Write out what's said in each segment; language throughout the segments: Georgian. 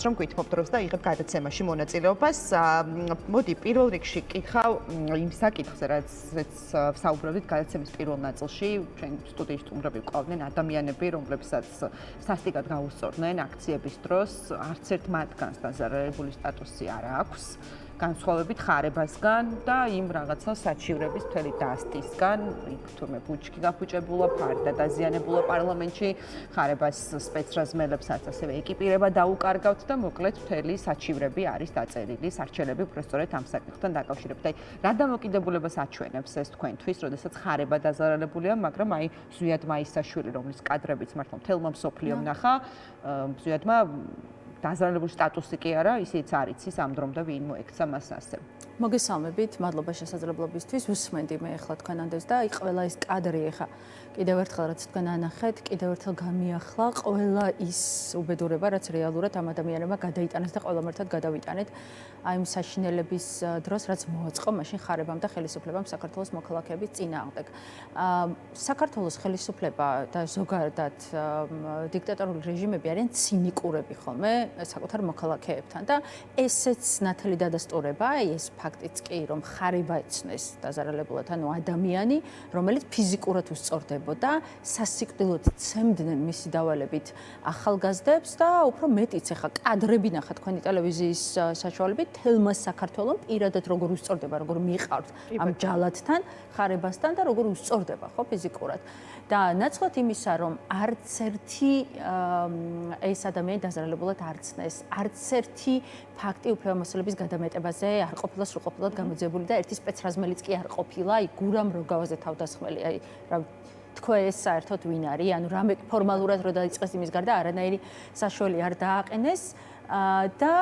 რომ გვითმობ დროს და იღებ გადაცემაში მონაწილეობას. მოდი პირველ რიგში კითხავ იმ საკითხზე, რაც საუბრობთ გადაცემის პირველ ნაწილში, ჩვენ სტუდიის სტუმრები ყავდნენ ადამიანები, რომლებსაც სასტიკად გაუსწორდნენ აქციების დროს, არც ერთ მათგანს დაზარალებული სტატუსი არ აქვს. განსხვავებით ხარებასგან და იმ რაღაცა საჩივრების მთელი დასტისგან, იქ თურმე ბუჩქი გაფუჭებულა, ფარდა დაზიანებულა პარლამენტში, ხარებას სპეცრაზმელებსაც ასევე ეკიპირება დაუკარგავთ და მოკლედ მთელი საჩივრები არის დაწერილი, სარჩელები უბრალოდ ამ საკითხთან დაკავშირებით. აი, რა დამოკიდებულებას აჩვენებს ეს თქვენთვის, როდესაც ხარება დაზარალებულია, მაგრამ აი ზვიად მაისაშვილი, რომლის კადრებიც მართლა მთელმა მსოფლიომ ნახა, ზვიადმა დაზარალებული სტატუსი კი არა, ისიც არ იცის ამ დრომდე ვინ მოექცა მას ასე. მოგესალმებით, მადლობა შესაძლებლობისთვის. უსმენდი მე ახლა თქვენანდეს და აი ყველა ეს კადრი ახლა კიდევ ერთხელ რაც თქვენ ანახეთ, კიდევ ერთხელ გამიახლა ყველა ის უბედურება, რაც რეალურად ამ ადამიანებმა გადაიტანეს და ყველამ ერთად გადავიტანეთ აი იმ საშინელების დროს, რაც მოაწყო მაშინ ხარებამ და ხელისუფლებამ საქართველოს მოქალაქეების წინააღმდეგ. საქართველოს ხელისუფლება და ზოგადად დიქტატორული რეჟიმები არიან ცინიკურები ხოლმე საკუთარ მოქალაქეებთან და ესეც ნათელი დადასტურება, ეს ფაქტიც კი, რომ ხარება ეცნეს დაზარალებულად, ანუ ადამიანი, რომელიც ფიზიკურად უსწორდებოდა, სასიკვდილოდ ცემდნენ მისი დავალებით ახალგაზრდებს და უფრო მეტიც ახლა კადრები ნახა თქვენი ტელევიზიის საშუალებით, თელმა საქართველოს პირადად როგორ უსწორდება, როგორ მიყავთ ამ ჯალათთან, ხარებასთან და როგორ უსწორდება, ხო, ფიზიკურად. და ნაცვლად იმისა, რომ არც ერთი ეს ადამიანი დაზარალებულად არ ცნეს, არც ერთი ფაქტი უფლებამოსილების გადამეტებაზე არ ყოფილა სრულყოფილად გამოძიებული და ერთი სპეცრაზმელიც კი არ ყოფილა, აი გურამ როგავაზე თავდასხმელი, აი რა თქვა ეს საერთოდ ვინ არის, ანუ რამე ფორმალურად რო დაიწყეს იმის გარდა არანაირი საშუალი არ დააყენეს და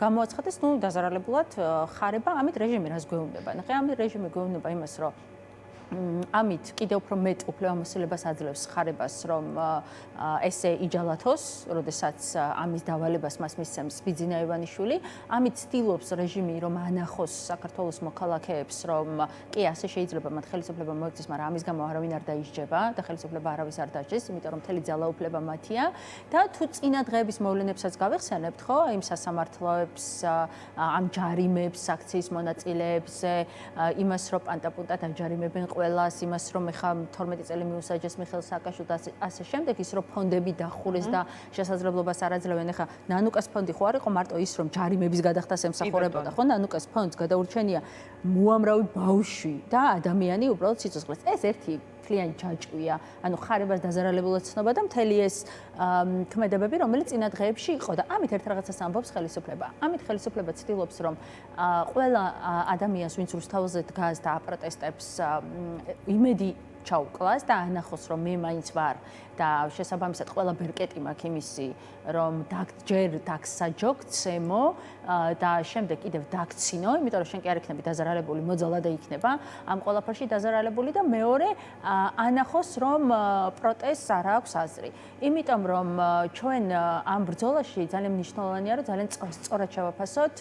გამოაცხადეს, ნუ დაზარალებულად ხარება, ამით რეჟიმი რას გვეუბნება? ნახე, ამით რეჟიმი გვეუბნება იმას, რომ ამით კიდევ უფრო მეტ უფლებამოსილებას აძლევს ხარებას, რომ ესე იჯალათოს, როდესაც ამის დავალებას მას მისცემს ბიძინა ივანიშვილი. ამით ცდილობს რეჟიმი, რომ ანახოს საქართველოს მოქალაქეებს, რომ კი ასე შეიძლება მათ ხელისუფლება მოექცეს, მაგრამ ამის გამო არავინ არ დაისჯება და ხელისუფლება არავის არ დაჯეს, იმიტომ რომ მთელი ძალაუფლება მათია და თუ წინა დღეების მოვლენებსაც გავიხსენებთ, ხო, იმ სასამართლოებს, ამ ჯარიმებს, აქციის მონაწილეებზე, იმას, რომ პანტაპუნტად აჯარიმებენ ყველას, იმას, რომ ეხა 12 წელი მიუსაჯეს მიხეილ სააკაშვილს და ასე შემდეგ, ის რომ ფონდები დახურეს და შესაძლებლობას არ აძლევენ. ეხა ნანუკას ფონდი ხო არ იყო მარტო ის, რომ ჯარიმების გადახდას ემსახურებოდა, ხო? ნანუკას ფონდს გადაურჩენია უამრავი ბავშვი და ადამიანი უბრალოდ სიცოცხლეს. ეს ერთი მთლიანი ჯაჭვია, ანუ ხარებას დაზარალებულად ცნობა და მთელი ეს ქმედებები, რომელიც წინა დღეებში იყო და ამით ერთ რაღაცას ამბობს ხელისუფლება. ამით ხელისუფლება ცდილობს, რომ ყველა ადამიანს, ვინც რუსთაველზე დგას და აპროტესტებს, იმედი ჩაუკლას და ანახოს, რომ მე მაინც ვარ და შესაბამისად ყველა ბერკეტი მაქვს იმისი, რომ ჯერ დაგსაჯო, გცემო და შემდეგ კიდევ დაგცინო, იმიტომ რომ შენ კი არ იქნები დაზარალებული, მოძალადე იქნება ამ ყველაფერში დაზარალებული და მეორე ანახოს, რომ პროტესტს არ აქვს აზრი. იმიტომ რომ ჩვენ ამ ბრძოლაში ძალიან მნიშვნელოვანია, რომ ძალიან სწორად შევაფასოთ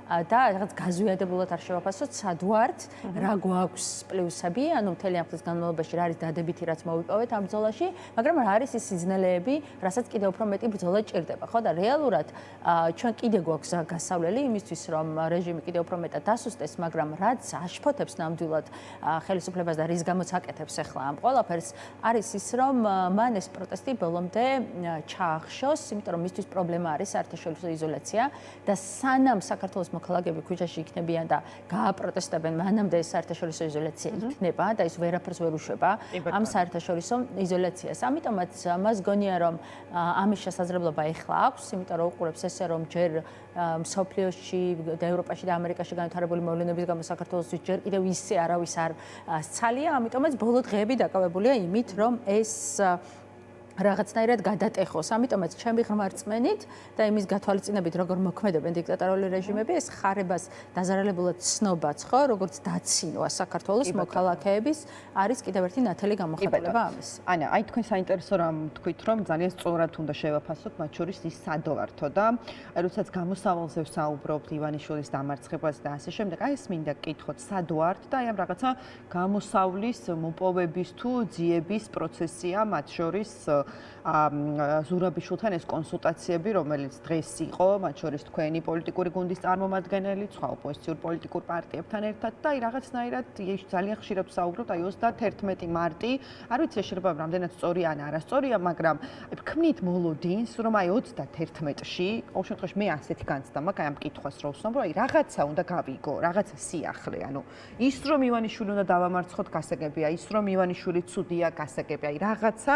და რაღაც გაზვიადებულად არ შევაფასოთ, სად ვართ, რა გვაქვს პლუსები, ანუ მთელი ამ ხნის განმავლობაში რა არის დადებითი, რაც მოვიპოვეთ ამ ბრძოლაში, მაგრამ რა არის ის სიზნელეები, რასაც კიდევ უფრო მეტი ბრძოლა ჭირდება, ხო და რეალურად ჩვენ კიდე გვაქვს გასავლელი იმისთვის, რომ რეჟიმი კიდევ უფრო მეტად დასუსტეს, მაგრამ რაც აშფოთებს ნამდვილად ხელისუფლებას და რის გამოც აკეთებს ახლა ამ ყველაფერს, არის ის, რომ მან ეს პროტესტი ბოლომდე ჩაახშოს, იმიტომ რომ მისთვის პრობლემა არის საერთაშორისო იზოლაცია და სანამ საქართველოს მოქალაქეები ქუჩაში იქნებიან და გააპროტესტებენ, მანამდე ეს საერთაშორისო იზოლაცია იქნება და ის ვერაფერს ვერ უშვება ამ საერთაშორისო იზოლაციას. ამიტომაც მას გონია, რომ ამის შესაძლებლობა ეხლა აქვს, იმიტომ რომ უყურებს ესე, რომ ჯერ მსოფლიოში და ევროპაში და ამერიკაში განვითარებული მოვლენების გამო საქართველოსთვის ჯერ კიდევ ისე არავის არ სცალია, ამიტომაც ბოლო დღეები დაკავებულია იმით, რომ ეს რაღაცნაირად გადატეხოს. ამიტომაც ჩემი ღრმა რწმენით და იმის გათვალისწინებით, როგორ მოქმედებენ დიქტატორული რეჟიმები, ეს ხარებას დაზარალებულად ცნობაც, ხო, როგორც დაცინვა საქართველოს მოქალაქეების არის კიდევ ერთი ნათელი გამოხატულება ამის. ანა, აი თქვენ საინტერესო რამ თქვით, რომ ძალიან სწორად უნდა შევაფასოთ, მათ შორის ის სადოვართო და როდესაც გამოსავალზე ვსაუბრობთ ივანიშვილის დამარცხებას და ასე შემდეგ, აი ეს მინდა გკითხოთ, სადოვართ და აი ამ რაღაცა გამოსავლის მოპოვების თუ ძიების პროცესია მათ შორის ზურაბიშვილთან ეს კონსულტაციები, რომელიც დღეს იყო, მათ შორის თქვენი პოლიტიკური გუნდის წარმომადგენელი, სხვა ოპოზიციურ პოლიტიკურ პარტიებთან ერთად და აი რაღაცნაირად ძალიან ხშირად ვსაუბრობთ აი 31 მარტი. არ ვიცი შეიძლება რამდენად სწორია ან არასწორია, მაგრამ ვქმნით მოლოდინს, რომ აი 31-ში, ყოველ შემთხვევაში მე ასეთი განცდა მაქვს აი ამ კითხვას რო ვსვამ, რომ აი რაღაცა უნდა გავიგო, რაღაცა სიახლე, ანუ ის რომ ივანიშვილი უნდა დავამარცხოთ გასაგებია, ის რომ ივანიშვილი ცუდია გასაგებია, აი რაღაცა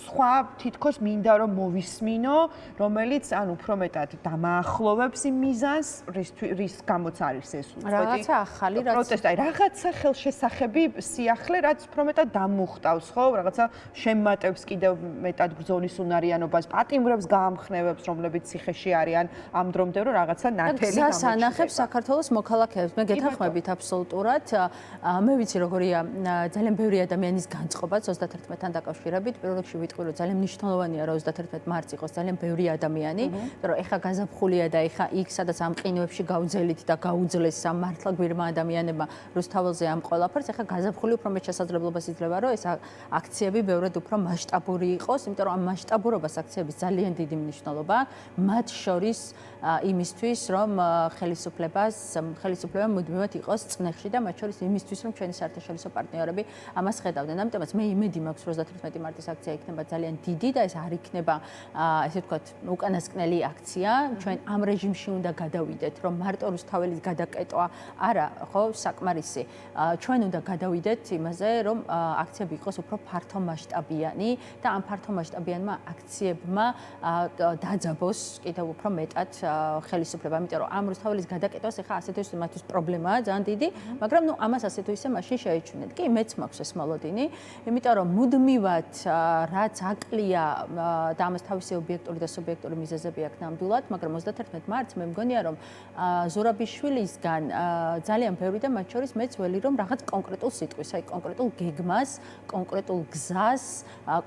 სხვა თითქოს მინდა რომ მოვისმინო, რომელიც ან უფრო მეტად დამაახლოვებს იმ მიზანს, რის გამოც არის ეს უწყვეტი რაღაცა ახალი პროტესტი, აი რაღაცა ხელშესახები სიახლე, რაც უფრო მეტად დამუხტავს, ხო, რაღაცა შემატებს კიდევ მეტად ბრძოლის უნარიანობას, პატიმრებს გაამხნევებს, რომლებიც ციხეში არიან ამ დრომდე, რომ რაღაცა ნათელი გზას ანახებს საქართველოს მოქალაქეებს. მე გეთანხმებით აბსოლუტურად. მე ვიცი როგორია ძალიან ბევრი ადამიანის განწყობაც 31-თან დაკავშირებით. პირველ რიგში ვიტყვი, რომ ძალიან მნიშვნელოვანია, რომ 31 მარტს იყოს ძალიან ბევრი ადამიანი, რომ ეხა გაზაფხულია და ეხა იქ სადაც ამ ყინვებში გავძელით და გაუძლეს ამ მართლა გვირმა ადამიანებმა რუსთაველზე ამ ყველაფერს, ეხა გაზაფხული უფრო მეტ შესაძლებლობას იძლევა, რომ ეს აქციები ბევრად უფრო მასშტაბური იყოს, იმიტომ რომ ამ მასშტაბურობას აქციების ძალიან დიდი მნიშვნელობა, მათ შორის იმისთვის, რომ ხელისუფლება მუდმივად იყოს წნეხში და მათ შორის იმისთვის, რომ ჩვენი საერთაშორისო პარტნიორები ამას ხედავდნენ. ამიტომაც მე იმედი მაქვს, რომ 31 მარტის აქცია იქნება ძალიან დიდი და ეს არ იქნება, ესე ვთქვათ, უკანასკნელი აქცია. ჩვენ ამ რეჟიმში უნდა გადავიდეთ, რომ მარტო რუსთაველის გადაკეტვა არა, ხო, საკმარისი. ჩვენ უნდა გადავიდეთ იმაზე, რომ აქციები იყოს უფრო ფართო მასშტაბიანი და ამ ფართო მასშტაბიანმა აქციებმა დაძაბოს კიდევ უფრო მეტად ხელისუფლება, იმიტომ რომ ამ რუსთაველის გადაკეტვას ეხა ასეთ ის მათთვის პრობლემაა ძალიან დიდი, მაგრამ ნუ ამას ასეთ ისე მაშინ შეეჩვენეთ. კი, მეც მაქვს ეს მოლოდინი, იმიტომ რომ მუდმივად რაც აკლია და ამას თავისი ობიექტური და სუბიექტური მიზეზები აქვს ნამდვილად, მაგრამ 31 მარტს მე მგონია რომ ზურაბიშვილისგან ძალიან ბევრი და მათ შორის მეც ველი რომ რაღაც კონკრეტულ სიტყვის, აი კონკრეტულ გეგმას, კონკრეტულ გზას,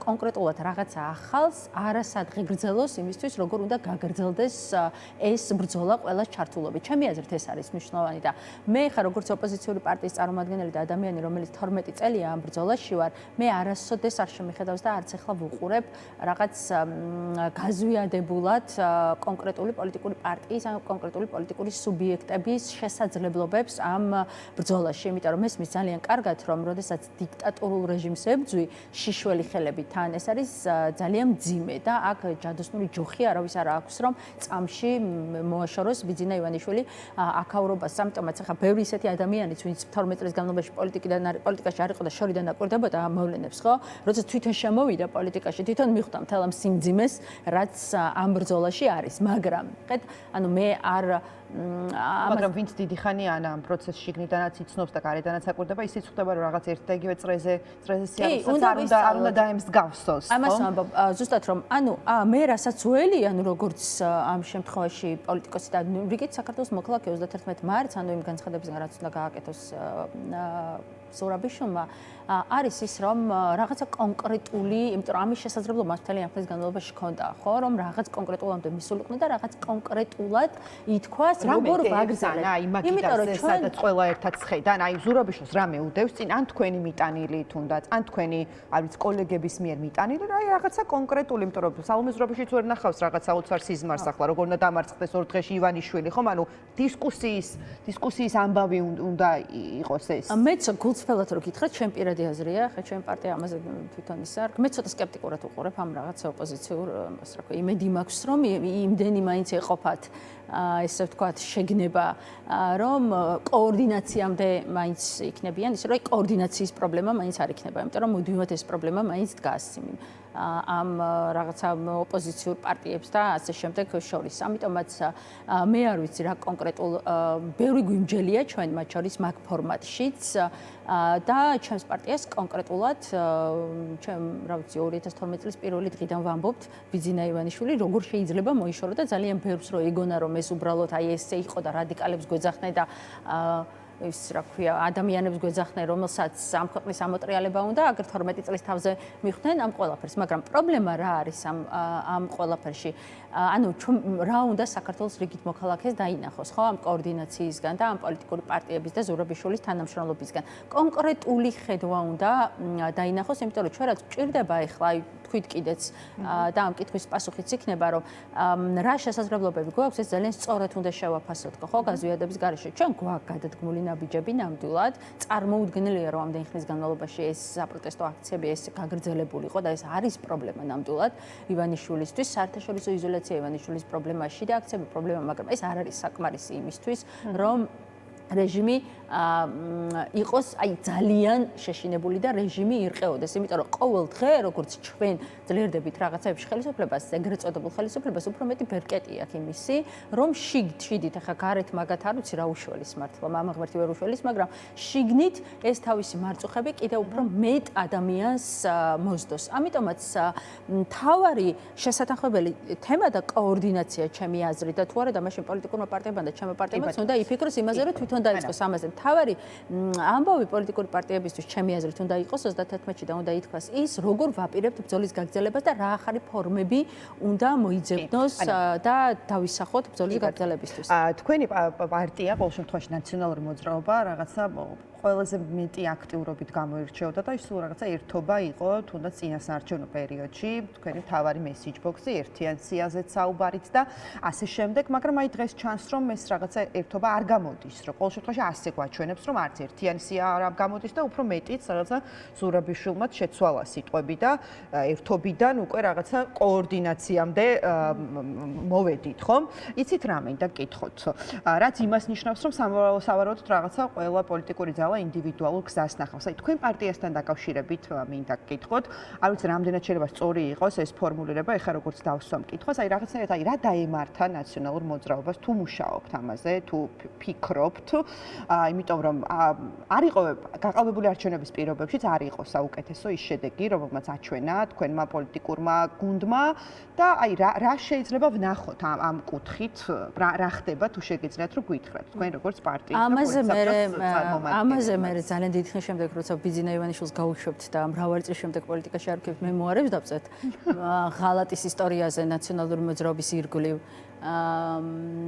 კონკრეტულად რაღაცა ახალს არასადღე გრძელოს იმისთვის, როგორ უნდა გაგრძელდეს ეს ბრძოლა ყველას ჩართულობით. ჩემი აზრით ეს არის მნიშვნელოვანი და მე ხა როგორც ოპოზიციური პარტიის წარმომადგენელი და ადამიანი, რომელიც 12 წელია ამ ბრძოლაში ვარ, მე არასოდეს არ შემიხედავს და არც ახლა ვუყურებ რაღაც გაზვიადებულად კონკრეტული პოლიტიკური პარტიის ან კონკრეტული პოლიტიკური სუბიექტების შესაძლებლობებს ამ ბრძოლაში, იმიტომ რომ მესმის ძალიან კარგად, რომ როდესაც დიქტატორულ რეჟიმს ებძვი შიშველი ხელები თან, ეს არის ძალიან მძიმე და აქ ჯადოსნური ჯოხი არავის არ აქვს, რომ წამში მოაშოროს ბიძინა ივანიშვილი აქაურობას. ამიტომაც ახლა ბევრი ისეთი ადამიანიც, ვინც 12 წლის განმავლობაში პოლიტიკაში არ იყო და შორიდან აკვირდებოდა ამ მოვლენებს, ხო? როდესაც თვითონ შემოვიდა პოლიტიკაში, თვითონ მიხვდა მთელ ამ სიმძიმეს, რაც ამ ბრძოლაში არის, მაგრამ ანუ მე არ მაგრამ ვინც დიდი ხანია ამ პროცესში შიგნიდანაც იცნობს და გარედანაც აკვირდება, ისიც ხდება რომ რაღაც ერთ და იგივე წრეზე სიახლესაც არ უნდა დაემსგავსოს, ხო? ამას ვამბობ, ზუსტად რომ ანუ მე რასაც ველი, ანუ როგორც ამ შემთხვევაში პოლიტიკოსი და რიგით საქართველოს მოქალაქე 31 მარტს, ანუ იმ განცხადებისგან რაც უნდა გააკეთოს ზურაბიშვილმა, არის ის რომ რაღაცა კონკრეტული, იმიტომ რომ ამის შესაძლებლობა მთელი ამ ხნის განმავლობაში ჰქონდა, ხო, რომ რაღაც კონკრეტულამდე მისულიყვნენ და რაღაც კონკრეტულად ითქვას, როგორ ვაგრძელებ. აი მაგიტაზე სადაც ყველა ერთად ხედან, აი ზურაბიშვილს რამე უდევს წინ, ან თქვენი მიტანილი თუნდაც, ან თქვენი, არ ვიცი, კოლეგების მიერ მიტანილი, აი რაღაცა კონკრეტული, იმიტომ რომ სალომე ზურაბიშვილიც ვერ ნახავს რაღაცა უცარ სიზმარს ახლა, როგორ უნდა დამარცხდეს ორ დღეში ივანიშვილი, ხომ? ანუ დისკუსიის ამბავი უნდა იყოს ეს. მეც გულწრფელად რო გითხრათ, ჩვენ პირადი აზრია, ხა ჩვენ პარტია ამაზე თვითონ ის არ. მე ცოტა სკეპტიკურად უყურებ ამ რაღაცა ოპოზიციურ, ასე რა ქვია, იმედი მაქვს, რომ იმდენი მაინც ეყოფათ ესე ვთქვათ, შეგნება, რომ კოორდინაციამდე მაინც იქნებიან, ისე რომ კოორდინაციის პრობლემა მაინც არ იქნება, იმიტომ რომ მუდმივად ეს პრობლემა მაინც დგას ამ რაღაცა ოპოზიციურ პარტიებს და ასე შემდეგ შორის. ამიტომაც მე არ ვიცი რა კონკრეტულ ბევრი გვიმჯელია ჩვენ მათ შორის მაგ ფორმატშიც და ჩვენს პარტიას კონკრეტულად ჩვენ რა ვიცი 2012 წლის პირველი დღიდან ვამბობთ ბიძინა ივანიშვილი როგორ შეიძლება მოიშორო და ძალიან ბევრს რო ეგონა რომ ეს უბრალოდ აი ესე იყო და რადიკალებს გვეძახდნენ და ის რა ქვია ადამიანებს გვეძახდნენ რომელსაც ამ ქვეყნის ამოტრიალება უნდა აგერ 12 წლის თავზე მიხვდნენ ამ ყველაფერს მაგრამ პრობლემა რა არის ამ ყველაფერში ანუ რა უნდა საქართველოს რიგით მოქალაქეს დაინახოს ხო ამ კოორდინაციისგან და ამ პოლიტიკური პარტიების და ზურაბიშვილის თანამშრომლობისგან კონკრეტული ხედვა უნდა დაინახოს იმიტომ რომ ჩვენ რაც გვჭირდება ახლა თქვით კიდეც და ამ კითხვის პასუხიც იქნება, რომ რა შესაძლებლობები გვაქვს, ეს ძალიან სწორად უნდა შევაფასოთ, ხო, გაზვიადების გარეშე. ჩვენ გვაქვს გადადგმული ნაბიჯები ნამდვილად, წარმოუდგენელია, რომ ამდენი ხნის განმავლობაში ეს საპროტესტო აქციები ეს გაგრძელებულიყო და ეს არის პრობლემა ნამდვილად ივანიშვილისთვის, საერთაშორისო იზოლაცია ივანიშვილის პრობლემაში და აქციები პრობლემა, მაგრამ ეს არ არის საკმარისი იმისთვის, რომ რეჟიმი იყოს ძალიან შეშინებული და რეჟიმი ირყეოდეს, იმიტომ რომ ყოველ დღე როგორც ჩვენ ძლიერდებით რაღაცაებში ხელისუფლებას, ეგრეთ წოდებულ ხელისუფლებას, უფრო მეტი ბერკეტი აქვს იმისი, რომ შიგნით ახლა გარეთ მაგათ არ ვიცი რა უშველის მართლა, მამა ღმერთი ვერ უშველის, მაგრამ შიგნით ეს თავისი მარწუხები კიდევ უფრო მეტ ადამიანს მოსდოს. ამიტომაც მთავარი შესათანხმებელი თემა და კოორდინაცია ჩემი აზრით და თუ არა და მაშინ პოლიტიკურმა პარტიებმა და ჩემო პარტიებმაც უნდა იფიქროს იმაზე, რომ თვითონ დაიწყოს ამაზე. მთავარი ამბავი პოლიტიკური პარტიებისთვის ჩემი აზრით უნდა იყოს 31-ში და უნდა ითქვას ის, როგორ ვაპირებთ ბრძოლის გაგრძელებას და რა ახალი ფორმები უნდა მოიძებნოს და დავისახოთ ბრძოლის გაგრძელებისთვის. თქვენი პარტია ყოველ შემთხვევაში ნაციონალური მოძრაობა რაღაცა ყველაზე მეტი აქტიურობით გამოირჩეოდა და ის სულ რაღაცა ერთობა იყო თუნდაც წინასაარჩევნო პერიოდში, თქვენი მთავარი მესიჯ ბოქსი ერთიან სიაზეც საუბარით და ასე შემდეგ, მაგრამ აი დღეს ჩანს რომ ეს რაღაცა ერთობა არ გამოდის, რომ ყოველ შემთხვევაში ასე გვაჩვენებს, რომ არც ერთიანი სია არ გამოდის და უფრო მეტიც რაღაცა ზურაბიშვილმაც შეცვალა სიტყვები და ერთობიდან უკვე რაღაცა კოორდინაციამდე მოვედით, ხო? იცით რა მინდა გკითხოთ, რაც იმას ნიშნავს, რომ სავარაუდოდ რაღაცა ყველა პოლიტიკური ძალა ინდივიდუალურ გზას ნახავს. აი თქვენ პარტიასთან დაკავშირებით მინდა გკითხოთ, არ ვიცი რამდენად შეიძლება სწორი იყოს ეს ფორმულირება, ეხლა როგორც დავსვამ კითხვას, აი რაღაცნაირად აი რა დაემართა ნაციონალურ მოძრაობას, თუ მუშაობთ ამაზე, თუ ფიქრობთ, იმიტომ რომ არ იყო გაყალბებული არჩევნების პირობებშიც არ იყო საუკეთესო ის შედეგი, რომელმაც აჩვენა თქვენმა პოლიტიკურმა გუნდმა და აი რა შეიძლება ვნახოთ ამ კუთხით, რა ხდება თუ შეგიძლიათ რომ გითხრათ თქვენ როგორც პარტიის ამაზე მე ძალიან დიდი ხნის შემდეგ როცა ბიძინა ივანიშვილს გავუშვებთ და მრავალი წლის შემდეგ პოლიტიკაში არ ვქებთ მემუარებს დავწერთ ღალატის ისტორიაზე ნაციონალური მოძრაობის ირგვლივ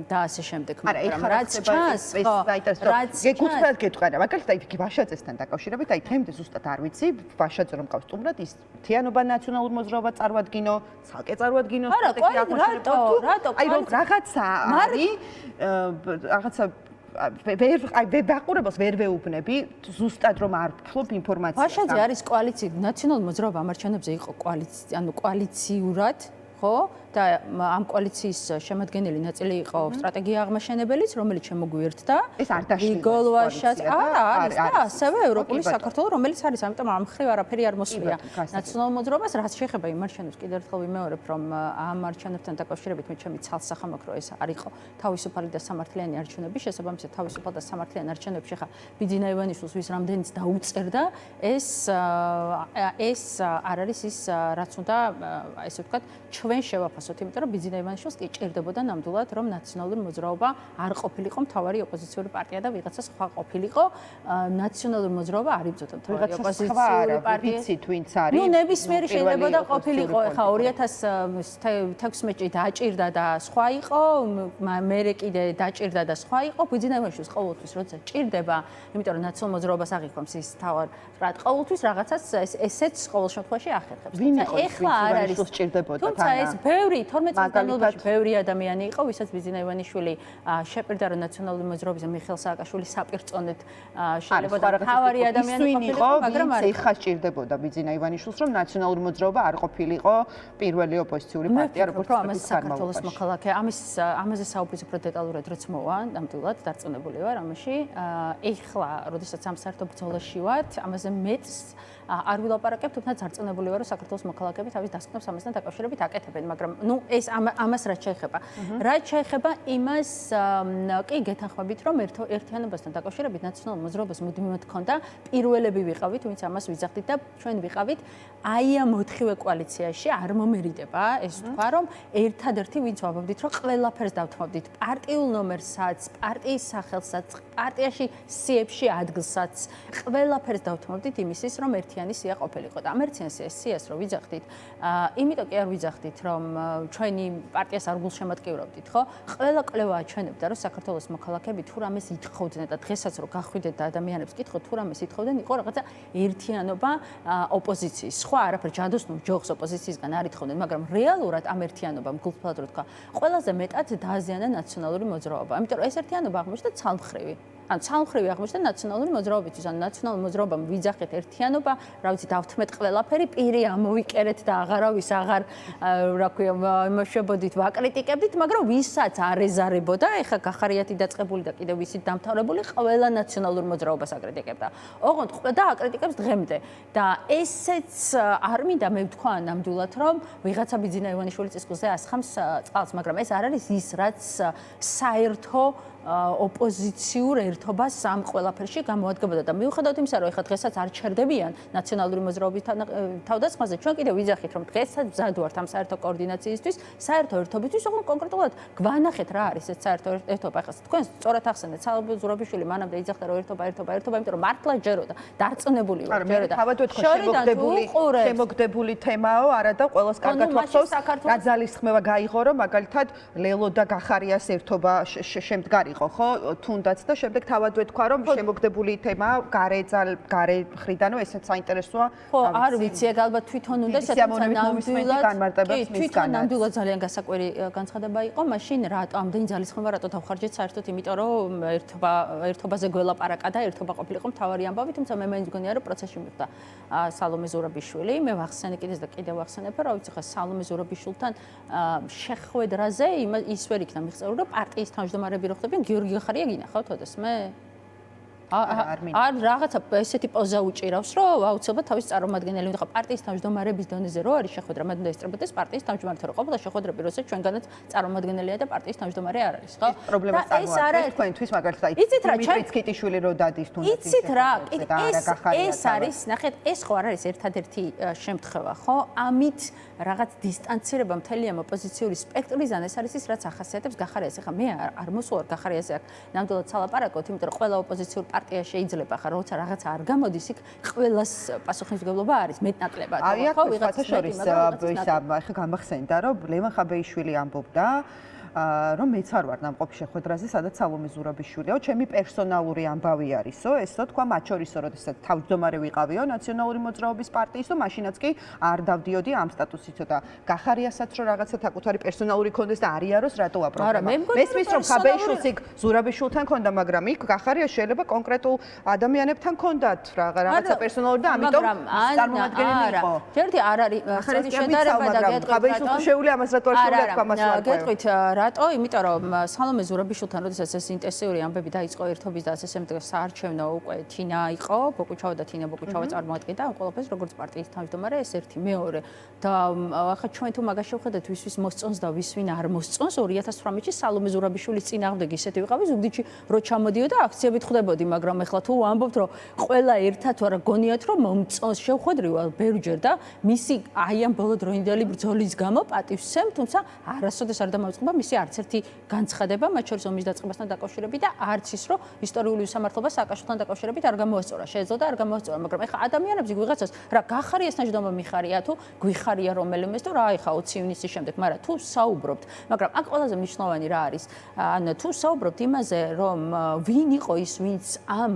და ასე შემდეგ, მაგრამ რაც ჩანს, გეკუთვნათ გეტყვი, მაგალითად აი ვაშაძესთან დაკავშირებით, აი დღემდე ზუსტად არ ვიცი, ვაშაძე რომ გავს სტუმრად, ის თიანობა ნაციონალურ მოძრაობა წარვადგინო, ცალკე წარვადგინო, რატო? აი რომ რაღაცა არის, რაღაცა ვაყურებელს ვერ ვეუბნები, ზუსტად რომ არ ვფლობ ინფორმაციას. ვაშაძე არის კოალიციის ნაციონალური მოძრაობა ამ არჩევნებზე იყო კოალიციურად, ხო? და ამ კოალიციის შემადგენელი ნაწილი იყო სტრატეგია აღმაშენებელიც, რომელიც შემოგვიერთდა. ეს არ დაშლილა. იგორ ვაშაძე არის და ასევე ევროპული საქართველო, რომელიც არის, ამიტომ ამ ხრივ არაფერი არ მოსვლია. ნაციონალურ მოძრაობას რაც შეეხება იმ არჩევნებს, კიდევ ერთხელ ვიმეორებ, რომ ამ არჩევნებთან დაკავშირებით მე ჩემი ცალსახა მაქვს, რომ ეს არ იყო თავისუფალი და სამართლიანი არჩევნები, შესაბამისად თავისუფალ და სამართლიან არჩევნებში ხა ბიძინა ივანიშვილს ვის რამდენიც დაუწერდა, ეს არ არის ის, რაც უნდა ესე ვთქვათ, ჩვენ შევაფასოთ, იმიტომ რომ ბიძინა ივანიშვილს კი ჭირდებოდა ნამდვილად, რომ ნაციონალური მოძრაობა არ ყოფილიყო მთავარი ოპოზიციური პარტია და ვიღაცა სხვა ყოფილიყო. ნაციონალური მოძრაობა არ იბრძოდა მთავარი ოპოზიციური პარტია. ვიცით ვინც არის? ნუ ნებისმიერი შეიძლება და ყოფილიყო, ხა 2016 წელი დაჭირდა და სხვა იყო, მერე კიდე დაჭირდა და სხვა იყო. ბიძინა ივანიშვილს ყოველთვის როცა ჭირდება, იმიტომ რომ ნაციონალურ მოძრაობას აღიქვამს ის თავად, რა ყოველთვის რაღაცას ესეც ყოველ შემთხვევაში ახერხებს. ეხლა არ არის ჭირდებოდა თან. თუმცა ეს ბევრი 12 წლის განმავლობაში ბევრი ადამიანი იყო, ვისაც ბიძინა ივანიშვილი შეპირდა რომ ნაციონალური მოძრაობის მიხეილ სააკაშვილის საპირწონეთ შეიძლება და თავარი ადამიანი ყოფილიყო, მაგრამ არ ეხლა ჭირდებოდა ბიძინა ივანიშვილს, რომ ნაციონალური მოძრაობა არ ყოფილიყო პირველი ოპოზიციური პარტია, როგორც საქართველოს მოქალაქე. ამაზე საუბრის უფრო დეტალურად რაც მოვა, ნამდვილად დარწმუნებული ვარ ამაში. ეხლა, როდესაც ამ საერთო ბრძოლაში ვართ, ამაზე მეც არ ვილაპარაკებ, თუმცა დარწმუნებული ვარ, რომ საქართველოს მოქალაქეები თავის დასკვნებს ამასთან დაკავშირებით აკეთებენ, მაგრამ ნუ ეს ამას რაც შეეხება. რაც შეეხება იმას, კი გეთანხმებით, რომ ერთიანობასთან დაკავშირებით ნაციონალურ მოძრაობას მუდმივად ჰქონდა, პირველები ვიყავით, ვინც ამას ვიძახდით და ჩვენ ვიყავით აი ამ 4-ვე კოალიციაში არ მომერიდება, ეს თქვა, რომ ერთადერთი ვინც ვაბობდით, რომ ყველაფერს დავთმობდით, პარტიულ ნომერსაც, პარტიის სახელსაც, პარტიაში სიებში ადგილსაც, ყველაფერს დავთმობდით იმისის, რომ ერთიანი სია ყოფილიყო და ამ ერთიან სიას რო ვიძახდით, იმიტომ კი არ ვიძახდით, რომ ჩვენი პარტიას არ გულშემატკივრობდით, ხო? ყველა კვლევა აჩვენებდა, რომ საქართველოს მოქალაქეები თუ რამეს ითხოვდნენ და დღესაც რომ გახვიდეთ და ადამიანებს კითხოთ, თუ რამეს ითხოვდნენ, იყო რაღაცა ერთიანობა ოპოზიციის. სხვა არაფერ ჯადოსნურ ჯოხს ოპოზიციისგან არ ითხოვდნენ, მაგრამ რეალურად ამ ერთიანობამ გულწრფელად რო თქვა, ყველაზე მეტად დააზიანა ნაციონალური მოძრაობა. ამიტომ რომ ეს ერთიანობა აღმოჩნდა ცალმხრივი. ან ცალმხრივი აღმოჩნდა ნაციონალური მოძრაობისთვის, ან ნაციონალური მოძრაობამ ვიძახეთ ერთიანობა, რა ვიცი, დავთმეთ ყველაფერი, პირი ამოვიკერეთ და აღარავის აღარ, რა ქვია, იმოშებოდით, ვაკრიტიკებდით, მაგრამ ვისაც არ ეზარებოდა, ეხა გახარიათი დაწყებული და კიდევ ვისით დამთავრებული, ყველა ნაციონალურ მოძრაობას აკრიტიკებდა. ოღონდ და აკრიტიკებს დღემდე. და ესეც არ მინდა მე ვთქვა ნამდვილად, რომ ვიღაცა ბიძინა ივანიშვილის წისქვილზე ასხამს წყალს, მაგრამ ეს არ არის ის, რაც საერთო ოპოზიციურ ერთობას ამ ყველაფერში გამოადგებოდა და მიუხედავად იმისა, რომ ეხლა დღესაც არ ჩერდებიან ნაციონალური მოძრაობის თავდასხმაზე, ჩვენ კიდევ ვიძახით, რომ დღესაც მზად ვართ ამ საერთო კოორდინაციისთვის, საერთო ერთობისთვის, ოღონდ კონკრეტულად გვანახეთ რა არის ეს საერთო ერთობა. ეხლა თქვენ სწორად ახსენეთ, სალომე ზურაბიშვილი მანამდე იძახდა, რომ ერთობა, იმიტომ რომ მართლა ჯეროდა, დარწმუნებული ვარ, ჯეროდა. შემოგდებული თემაო, არა და ყველას კარგად მახსოვს, რა ძალისხმევა გაიღო, რომ მაგალითად ლელო და გახარიას ერთობა შემდგარი ხო თუნდაც და შემდეგ თავად ვეთქვა რომ შემოგდებული თემა გარე ხრიდანო ესეც საინტერესოა ხო არ ვიცი ეგ ალბათ თვითონ უნდა თვითონ ნამდვილად ძალიან გასაკვირი განცხადება იყო მაშინ რატო ამდენი ძალისხმევა რატო დავხარჯეთ საერთოდ იმიტომ რომ ერთობაზე გველაპარაკა და ერთობა ყოფილიყო მთავარი ამბავი თუმცა მე მაინც მგონია რომ პროცესში მივხვდა სალომე ზურაბიშვილი მე ვახსენე კიდევ ვახსენებ რა ვიცი ხა სალომე ზურაბიშვილთან შეხვედრაზე ის ვერ იქნა მიღწეული რომ პარტიის თავმჯდომარები რო ხდებიან გიორგი გახარია გინახავთ ოდესმე? არ რაღაცა ესეთი პოზა უჭირავს, რომ აუცილებლად თავის წარმომადგენელი უნდა ყო პარტიის თავმჯდომარების დონეზე რო არის შეხვედრა, მათ უნდა ესწრებოდეს პარტიის თავმჯდომართან რო ყოფილა შეხვედრები, როცა ჩვენგანაც წარმომადგენელია და პარტიის თავმჯდომარე არ არის, ხო? პრობლემას წარმოადგენს თქვენთვის მაგალითად დიმიტრი ცკიტიშვილი რო დადის თუნდაც იცით რა, ეს არის, ნახეთ, ეს ხო არ არის ერთადერთი შემთხვევა, ხო? ამით რაღაც დისტანცირება მთელი ამ ოპოზიციური სპექტრიდან ეს არის ის, რაც ახასიათებს გახარიას. ეხლა მე არ მოსულარ გახარიაზე აქ ნამდვილად სალაპარაკოთ, იმიტომ რომ ყველა ოპოზიციურ პარტია შეიძლება ხარ, როცა რაღაცა არ გამოდის, იქ ყველას პასუხისმგებლობა არის მეტნაკლებად. ხო, ვიღაცა შორის ისა ახლა გამახსენდა, რომ ლევან ხაბეიშვილი ამბობდა რომ მეც არ ვარ ნამყოფი შეხვედრაზე, სადაც სალომე ზურაბიშვილიო, ჩემი პერსონალური ამბავი არისო, ესო თქვა მათ შორისო, როდესაც თავმჯდომარე ვიყავიო ნაციონალური მოძრაობის პარტიისო, მაშინაც კი არ დავდიოდი ამ სტატუსითო და გახარიასაც რომ რაღაცა საკუთარი პერსონალური კონდეს და არიაროს რატოა პრობლემა. მესმის რომ ხაბეიშვილს იქ ზურაბიშვილთან ქონდა, მაგრამ იქ გახარია შეიძლება კონკრეტულ ადამიანებთან ქონდათ რაღაცა პერსონალური და ამიტომ წარმომადგენელი იყო. ჯერდი არ არის სწორი შედარება და გეტყვით ხაბეიშვილს შეუძლია ამას რატო არ შეუძლია თქვა მას ვარ. გეტყვით რატო? იმიტომ რომ სალომე ზურაბიშვილთან როდესაც ეს ინტენსიური ამბები დაიწყო ერთობის და ასე შემდეგ საარჩევნო უკვე თინა იყო, ბოკუჩავა და თინა ბოკუჩავა წარმოადგენდა ამ ყველაფერს როგორც პარტიის თავმჯდომარე, ეს ერთი, მეორე და ახლა ჩვენ თუ მაგას შევხედეთ ვის მოსწონს და ვინ არ მოსწონს 2018-ში სალომე ზურაბიშვილის წინააღმდეგ ისეთი ვიყავი ზუგდიდში რო ჩამოდიოდა აქციებით ხდებოდი, მაგრამ ახლა თუ ამბობთ რომ ყველა ერთად ვარ გონიათ რომ მომწონს შევხვედრივ ბევრჯერ და მისი აი ამ ბოლოდროინდელი ბრძოლის გამო პატივსცემ, თუმცა არასოდეს არ დამოწყება მისი არც ერთი განცხადება მათ შორის ომის დაწყებასთან დაკავშირებით და არც ის რომ ისტორიული უსამართლობა სააკაშვილთან დაკავშირებით არ გამოასწორა, შეეძლო და არ გამოასწორა, მაგრამ ეხლა ადამიანებს ვიღაცას რა გახარიას ნაჯდომა მიხარია თუ გვიხარია რომელიმეს თუ რა ეხლა 20 ივნისის შემდეგ, მაგრამ თუ საუბრობთ, მაგრამ აქ ყველაზე მნიშვნელოვანი რა არის? ანუ თუ საუბრობთ იმაზე, რომ ვინ იყო ის, ვინც ამ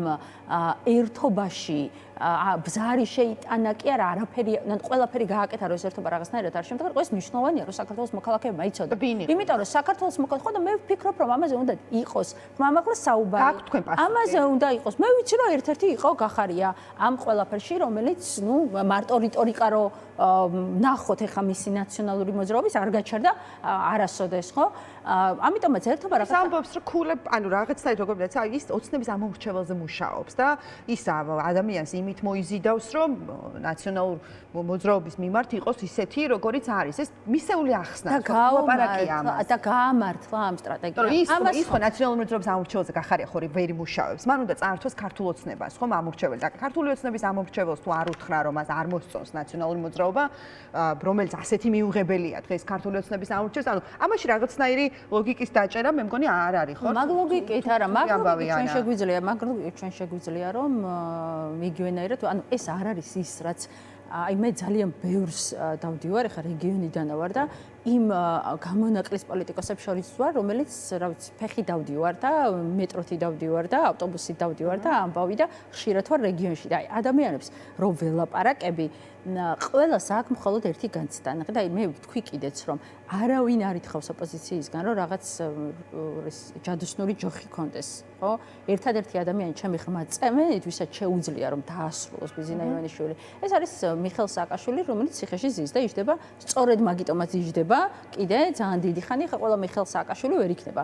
ერთობაში ბზარი შეიტანა კი არა არაფერი, ყველაფერი გააკეთა რომ ეს ერთობა რაღაცნაირად არ შემდგარ, ეს მნიშვნელოვანია რომ საქართველოს მოქალაქეებმა იცოდე. იმიტომ რომ საქართველოს მოქალაქე ხო და მე ვფიქრობ რომ ამაზე უნდა იყოს. ხმამაღლა საუბარი. ამაზე უნდა იყოს. მე ვიცი რომ ერთ-ერთი იყო გახარია ამ ყველაფერში, რომელიც ნუ მარტო რიტორიკა რო ნახოთ ეხა მისი ნაციონალური მოძრაობის არ გაჩერდა არასოდეს, ხო? ამიტომაც ერთობა რაღაცა ამბობს რომ ქულებ, ანუ რაღაცნაირად როგორ ვთქვათ, ის ოცნების ამომრჩეველზე მუშაობს და ის ადამიანს იმით მოიზიდავს, რომ ნაციონალურ მოძრაობის მიმართ იყოს ისეთი, როგორიც არის. ეს მისეული ახსნა, ლაპარაკია ამას. და გაამართლა ამ სტრატეგიამ. ის ხო ნაციონალურ მოძრაობის ამომრჩეველზე გახარია ხო ვერ იმუშავებს. მან უნდა წაართვას ქართულ ოცნებას, ხო ამომრჩეველი. და ქართული ოცნების ამომრჩეველს თუ არ უთხრა, რომ მას არ მოსწონს ნაციონალური მოძრაობა, რომელიც ასეთი მიუღებელია დღეს ქართული ოცნების ამომრჩეველს, ანუ ამაში რაღაცნაირი ლოგიკის დაჭერა მე მგონი არ არის, ხო? მაგ ლოგიკით არა, ჩვენ შეგვიძლია რომ იგივენაირად, ანუ ეს არ არის ის, რაც აი მე ძალიან ბევრს დავდივარ, ეხა რეგიონიდან ვარ და იმ გამონაკლის პოლიტიკოსებს შორის ვარ, რომელიც, რა ვიცი, ფეხი დავდივარ და მეტროთი დავდივარ და ავტობუსით დავდივარ და ამბავი და ხშირად ვარ რეგიონში. და აი ადამიანებს რო ველაპარაკები, ყველას აქვს მხოლოდ ერთი განცდა. და მე ვთქვი კიდეც, რომ არავინ არ ითხოვს ოპოზიციისგან, რომ რაღაც ჯადოსნური ჯოხი კონდეს, ხო? ერთადერთი ადამიანი ჩემი ღრმა წემენით, ვისაც შეუძლია რომ დაასრულოს ბიზინა ივანიშვილი. ეს არის მიხეილ სააკაშვილი, რომელიც ციხეში ზის და იჯდება, სწორედ მაგიტომაც იჯდება, კიდე ძალიან დიდი ხანი ხა ყველა მიხეილ სააკაშვილი ვერ იქნება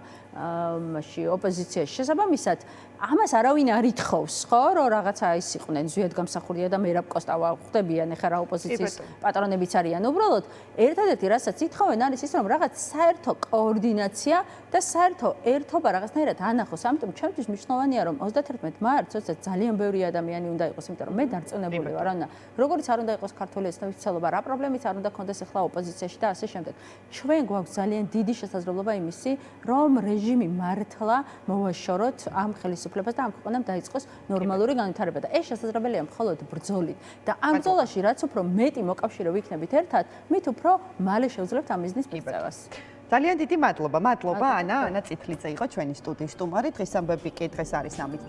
მაშინ ოპოზიციაში. შესაბამისად, ამას არავინ არ ითხოვს, ხო, რომ რაღაცა ის იყვნენ ზვიად გამსახურდია და მერაბ კოსტავა ხვდებიან, ეხლა რა ოპოზიციის პატრონებიც არიან. უბრალოდ ერთადერთი რასაც ითხოვენ არის ის, რომ რაღაც საერთო კოორდინაცია და საერთო ერთობა რაღაცნაირად ანახოს. ამიტომ ჩემთვის მნიშვნელოვანია, რომ 31 მარტს, როდესაც ძალიან ბევრი ადამიანი უნდა იყოს, იმიტომ რომ მე დარწმუნებული ვარ, რომ როგორც არ უნდა იყოს ქართული ეთნოსმცველობა, რა პრობლემით არ უნდა კონდეს ახლა ოპოზიციაში და ასე შემდეგ. ჩვენ გვაქვს ძალიან დიდი შესაძლებლობა იმისი, რომ რეჟიმი მართლა მოვაშოროთ ამ ხელისუფლებას და ამ ქვეყანამ დაიწყოს ნორმალური განვითარება და ეს შესაძლებელია მხოლოდ ბრძოლით. და ამ ბრძოლაში რაც უფრო მეტი მოკავშირე ვიქნებით ერთად, მით უფრო მალე შევძლებთ ამ მიზნის მიღწევას. ძალიან დიდი მადლობა. მადლობა ანა წითლიძე იყო ჩვენი სტუდიის სტუმარი. დღის ამბები კი დღეს არის ამით